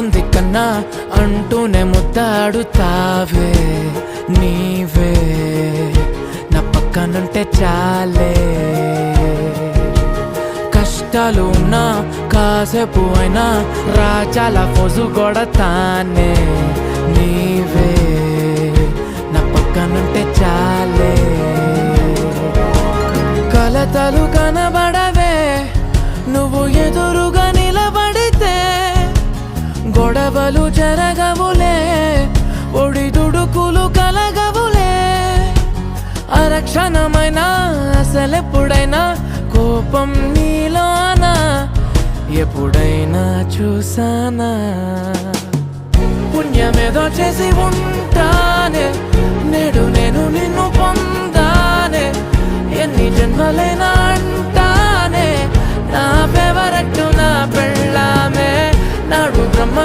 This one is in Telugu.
బాగుంది కన్నా అంటూనే ముద్దాడుతావే నీవే నా పక్కనుంటే చాలే కష్టాలు ఉన్నా కాసేపు అయినా రాజాల ఫోజు కొడతానే నీవే నా పక్కనుంటే చాలే కలతలు కనబడవే నువ్వు ఎదురుగా నిలబడితే గొడవలు జరగవులే ఒడిదుడుకులు కలగవులే అరక్షణమైనా అసలెప్పుడైనా కోపం నీలోనా ఎప్పుడైనా చూసానా పుణ్యమేదో చేసి ఉంటానే నేడు నేను నిన్ను పొందానే ఎన్ని జన్మలైనా అంటానే నా ఫేవరెట్ నా పెళ్ళామే నాడు బ్రహ్మ